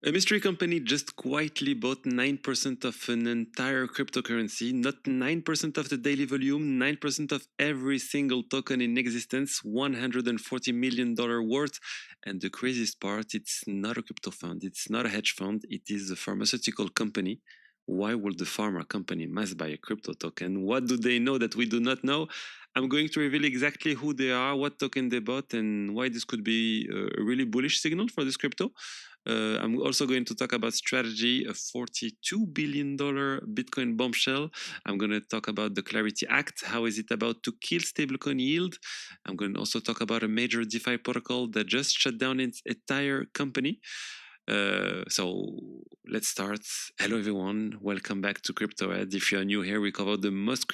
A mystery company just quietly bought 9% of an entire cryptocurrency, not 9% of the daily volume, 9% of every single token in existence, $140 million worth. And the craziest part, it's not a crypto fund, it's not a hedge fund, it is a pharmaceutical company. Why would the pharma company mass buy a crypto token? What do they know that we do not know? I'm going to reveal exactly who they are, what token they bought, and why this could be a really bullish signal for this crypto. I'm also going to talk about strategy, a $42 billion Bitcoin bombshell. I'm going to talk about the Clarity Act. How is it about to kill stablecoin yield? I'm going to also talk about a major DeFi protocol that just shut down its entire company. So let's start. Hello everyone, welcome back to CryptoEd. If you are new here, we cover the most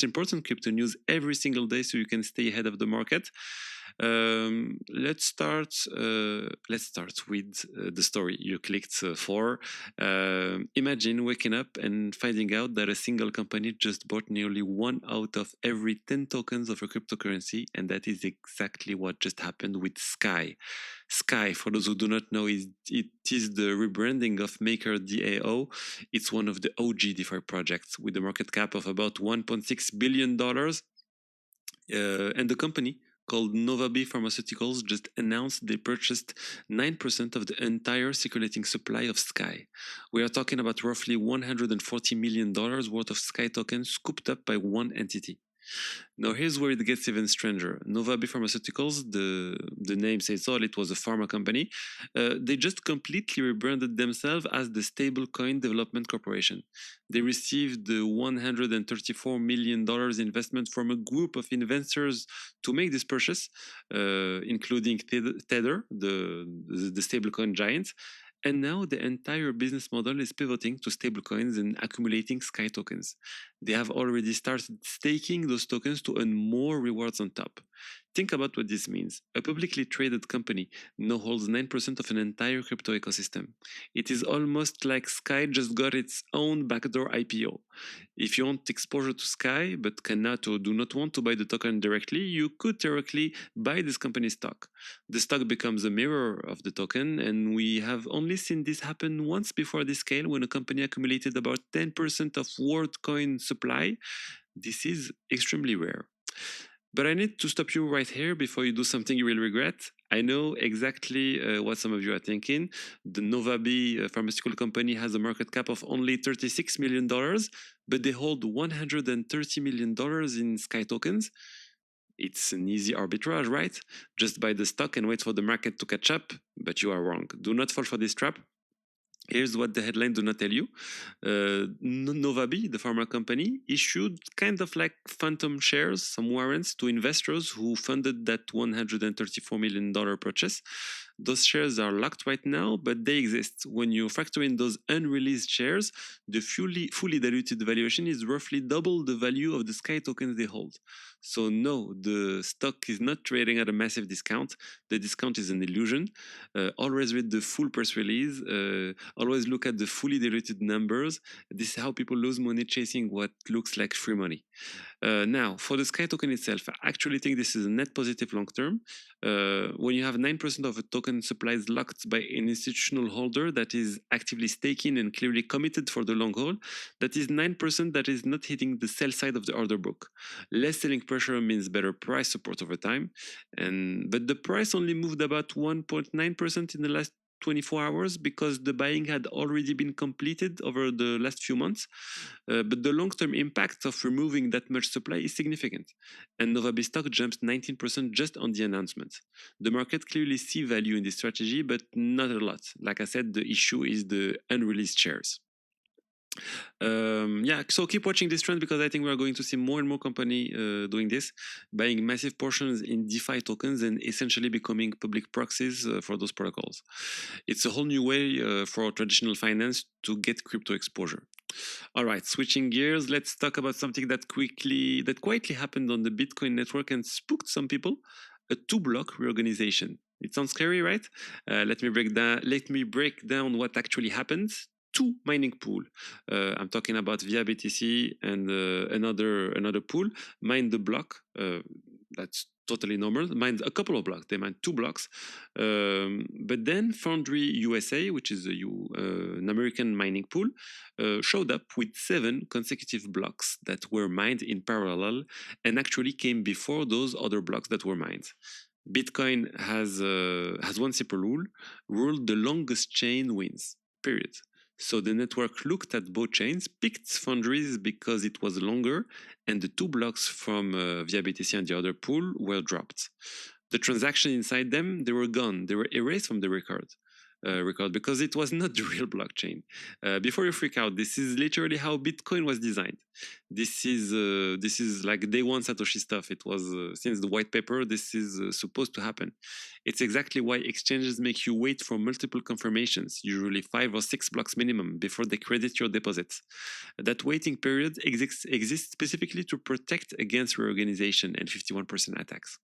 important crypto news every single day, so you can stay ahead of the market. Let's start with the story you clicked for. Imagine waking up and finding out that a single company just bought nearly 1 out of every 10 tokens of a cryptocurrency, and that is exactly what just happened with Sky. Sky, for those who do not know, it is the rebranding of Maker DAO. It's one of the OG DeFi projects with a market cap of about $1.6 billion. And the company called Aave Pharmaceuticals just announced they purchased 9% of the entire circulating supply of Sky. We are talking about roughly $140 million worth of Sky tokens scooped up by one entity. Now, here's where it gets even stranger. Aave Pharmaceuticals, the name says all, it was a pharma company. They just completely rebranded themselves as the Stablecoin Development Corporation. They received the $134 million investment from a group of investors to make this purchase, including Tether, the stablecoin giant. And now the entire business model is pivoting to stablecoins and accumulating Sky tokens. They have already started staking those tokens to earn more rewards on top. Think about what this means. A publicly traded company now holds 9% of an entire crypto ecosystem. It is almost like Sky just got its own backdoor IPO. If you want exposure to Sky but cannot or do not want to buy the token directly, you could theoretically buy this company's stock. The stock becomes a mirror of the token, and we have only seen this happen once before this scale when a company accumulated about 10% of world coin supply. This is extremely rare. But I need to stop you right here before you do something you will regret. I know exactly what some of you are thinking. The Aave pharmaceutical company has a market cap of only $36 million, but they hold $130 million in Sky tokens. It's an easy arbitrage, right? Just buy the stock and wait for the market to catch up, but you are wrong. Do not fall for this trap. Here's what the headline do not tell you. Aave, the pharma company, issued kind of like phantom shares, some warrants to investors who funded that $134 million purchase. Those shares are locked right now, but they exist. When you factor in those unreleased shares, the fully diluted valuation is roughly double the value of the Sky tokens they hold. So no, the stock is not trading at a massive discount. The discount is an illusion. Always read the full press release. Always look at the fully diluted numbers. This is how people lose money chasing what looks like free money. Now, for the Sky token itself, I actually think this is a net positive long term. When you have 9% of a token supplies locked by an institutional holder that is actively staking and clearly committed for the long haul, that is 9% that is not hitting the sell side of the order book. Less selling pressure means better price support over time, but the price only moved about 1.9% in the last 24 hours because the buying had already been completed over the last few months. But the long-term impact of removing that much supply is significant. And Aave stock jumps 19% just on the announcement. The market clearly see value in this strategy, but not a lot. Like I said, the issue is the unreleased shares. So keep watching this trend because I think we're going to see more and more company doing this, buying massive portions in DeFi tokens and essentially becoming public proxies for those protocols. It's a whole new way for traditional finance to get crypto exposure. All right, switching gears, let's talk about something that quietly happened on the Bitcoin network and spooked some people: a 2-block reorganization. It sounds scary, right? Let me break down what actually happened. 2 mining pool. I'm talking about via BTC and another pool mine the block. That's totally normal, mined a couple of blocks. They mined 2 blocks. But then Foundry USA, which is an American mining pool, showed up with 7 consecutive blocks that were mined in parallel and actually came before those other blocks that were mined. Bitcoin has one simple rule: the longest chain wins, period. So the network looked at both chains, picked Foundries because it was longer, and the 2 blocks from via BTC and the other pool were dropped. The transaction inside them, they were gone. They were erased from the record because it was not the real blockchain. Before you freak out, this is literally how Bitcoin was designed. This is like day one Satoshi stuff. It was since the white paper. This is supposed to happen. It's exactly why exchanges make you wait for multiple confirmations, usually 5 or 6 blocks minimum, before they credit your deposits. That waiting period exists specifically to protect against reorganization and 51% attacks.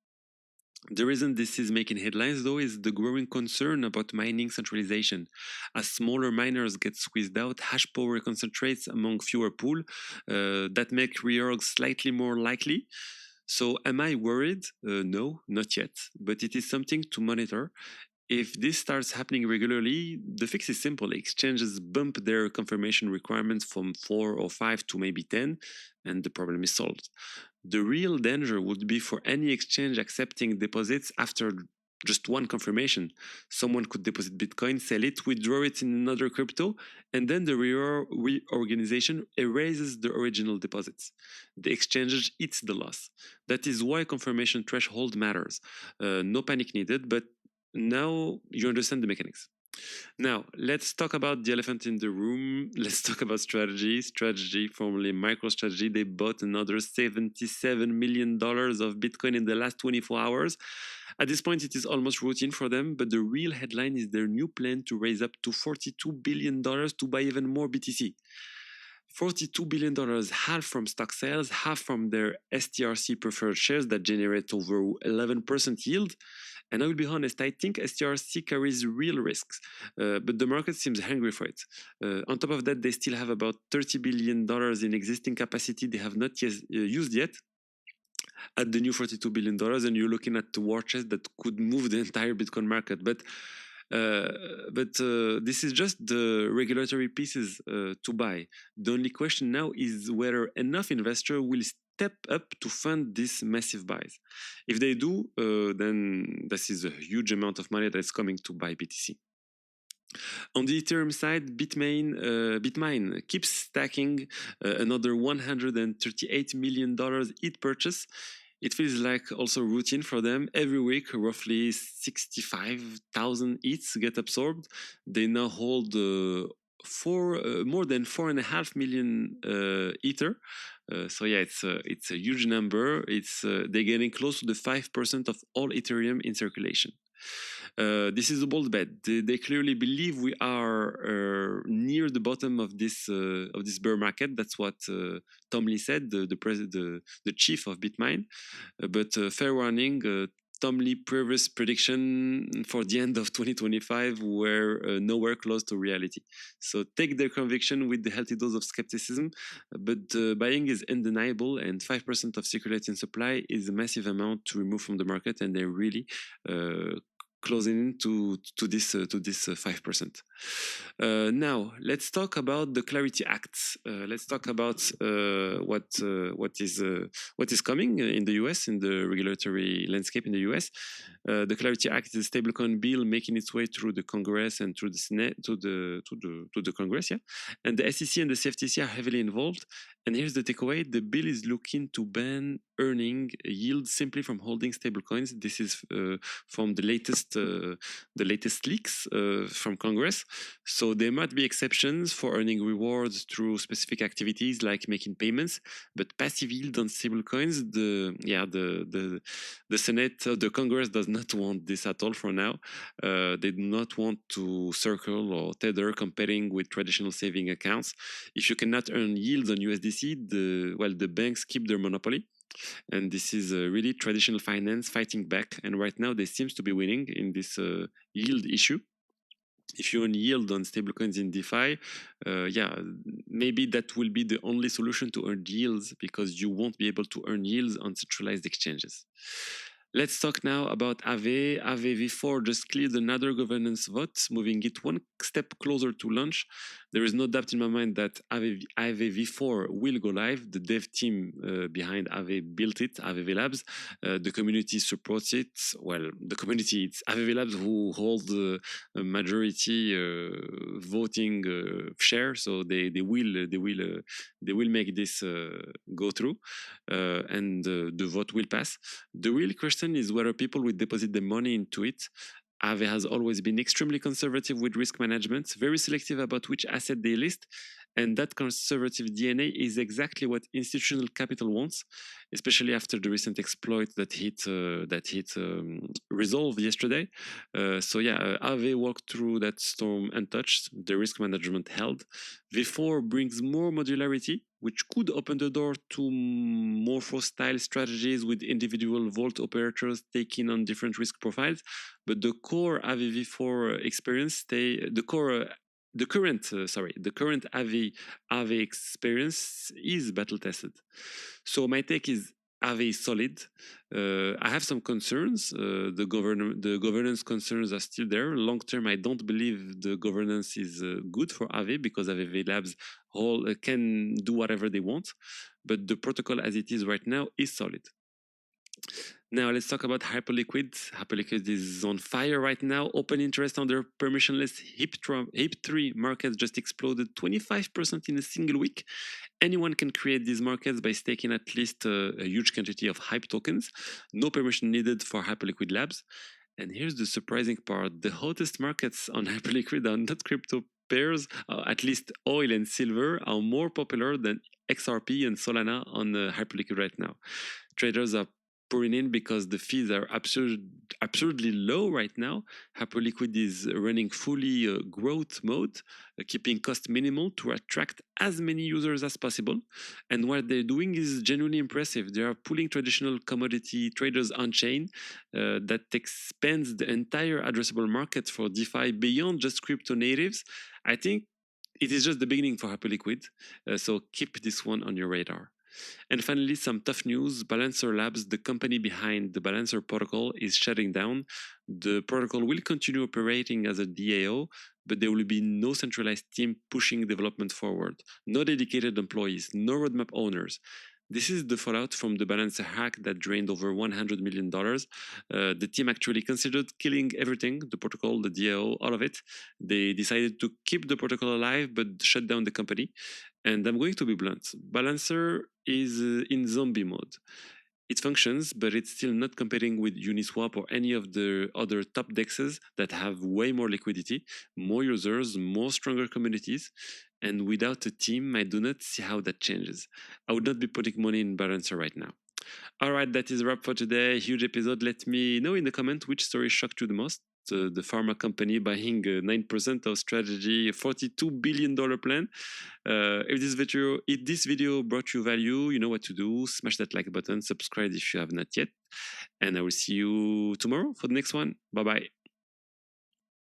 The reason this is making headlines, though, is the growing concern about mining centralization. As smaller miners get squeezed out, hash power concentrates among fewer pools that make reorgs slightly more likely. So am I worried? No, not yet, but it is something to monitor. If this starts happening regularly, the fix is simple. Exchanges bump their confirmation requirements from 4 or 5 to maybe 10, and the problem is solved. The real danger would be for any exchange accepting deposits after just one confirmation. Someone could deposit Bitcoin, sell it, withdraw it in another crypto, and then the reorganization erases the original deposits. The exchange eats the loss. That is why confirmation threshold matters. No panic needed, but now you understand the mechanics. Now, let's talk about the elephant in the room. Let's talk about strategy. Strategy, formerly MicroStrategy, they bought another $77 million of Bitcoin in the last 24 hours. At this point, it is almost routine for them, but the real headline is their new plan to raise up to $42 billion to buy even more BTC. $42 billion, half from stock sales, half from their STRC preferred shares that generate over 11% yield. And I will be honest, I think STRC carries real risks, but the market seems hungry for it. On top of that, they still have about $30 billion in existing capacity they have not used yet. At the new $42 billion, and you're looking at the war chest that could move the entire Bitcoin market. But this is just the regulatory pieces to buy. The only question now is whether enough investors will step up to fund these massive buys. If they do, then this is a huge amount of money that's coming to buy BTC. On the Ethereum side, Bitmain keeps stacking another $138 million ETH purchase. It feels like also routine for them. Every week, roughly 65,000 ETHs get absorbed. They now hold more than 4.5 million Ether. So yeah, it's a huge number. They're getting close to the 5% of all Ethereum in circulation. This is a bold bet. They clearly believe we are near the bottom of this bear market. That's what Tom Lee said, the chief of Bitmain. But fair warning, Tom Lee previous prediction for the end of 2025 were nowhere close to reality. So take their conviction with the healthy dose of skepticism, but buying is undeniable, and 5% of circulating supply is a massive amount to remove from the market, and they're really closing to this 5%. Now let's talk about the Clarity Act. Let's talk about what is coming in the US, in the regulatory landscape in the US. The Clarity Act is a stablecoin bill making its way through the Congress and through the Senate to the Congress, yeah. And the SEC and the CFTC are heavily involved. And here's the takeaway: the bill is looking to ban earning yield simply from holding stablecoins. This is from the latest leaks from Congress. So there might be exceptions for earning rewards through specific activities like making payments, but passive yield on stablecoins, the Senate, the Congress does not want this at all for now. They do not want to circle or tether competing with traditional saving accounts. If you cannot earn yields on USDC, the banks keep their monopoly. And this is really traditional finance fighting back. And right now, they seems to be winning in this yield issue. If you earn yield on stablecoins in DeFi, maybe that will be the only solution to earn yields, because you won't be able to earn yields on centralized exchanges. Let's talk now about Aave. Aave V4 just cleared another governance vote, moving it one step closer to launch. There is no doubt in my mind that Aave V4 will go live. The dev team behind Aave built it, Aave V Labs. The community supports it. Well, the community, it's Aave V Labs who hold a majority voting share, so they will make this go through, and the vote will pass. The real question is whether people will deposit the money into it. Aave has always been extremely conservative with risk management, very selective about which asset they list, and that conservative DNA is exactly what institutional capital wants, especially after the recent exploit that hit Resolve yesterday. Aave walked through that storm untouched. The risk management held. V4 brings more modularity, which could open the door to more style strategies with individual vault operators taking on different risk profiles. But the core Aave V4 experience the current Aave experience is battle tested. So my take is Aave is solid. I have some concerns. The governance concerns are still there. Long term, I don't believe the governance is good for Aave because Aave Labs can do whatever they want. But the protocol as it is right now is solid. Now let's talk about Hyperliquid. Hyperliquid is on fire right now. Open interest on their permissionless HIP3 markets just exploded 25% in a single week. Anyone can create these markets by staking at least a huge quantity of HYPE tokens. No permission needed for Hyperliquid Labs. And here's the surprising part. The hottest markets on Hyperliquid are not crypto pairs, at least oil and silver are more popular than XRP and Solana on Hyperliquid right now. Traders are pouring in because the fees are absurdly low right now. Hyperliquid is running fully growth mode, keeping cost minimal to attract as many users as possible. And what they're doing is genuinely impressive. They are pulling traditional commodity traders on chain that expands the entire addressable market for DeFi beyond just crypto natives. I think it is just the beginning for Hyperliquid. So keep this one on your radar. And finally, some tough news. Balancer Labs, the company behind the Balancer protocol, is shutting down. The protocol will continue operating as a DAO, but there will be no centralized team pushing development forward, no dedicated employees, no roadmap owners. This is the fallout from the Balancer hack that drained over $100 million. The team actually considered killing everything, the protocol, the DAO, all of it. They decided to keep the protocol alive, but shut down the company. And I'm going to be blunt. Balancer is in zombie mode. It functions, but it's still not competing with Uniswap or any of the other top dexes that have way more liquidity, more users, more stronger communities. And without a team, I do not see how that changes. I would not be putting money in Balancer right now. All right, that is a wrap for today. Huge episode. Let me know in the comment which story shocked you the most. The pharma company buying 9% of strategy, $42 billion plan. If this video brought you value, you know what to do. Smash that like button, subscribe if you have not yet. And I will see you tomorrow for the next one. Bye-bye.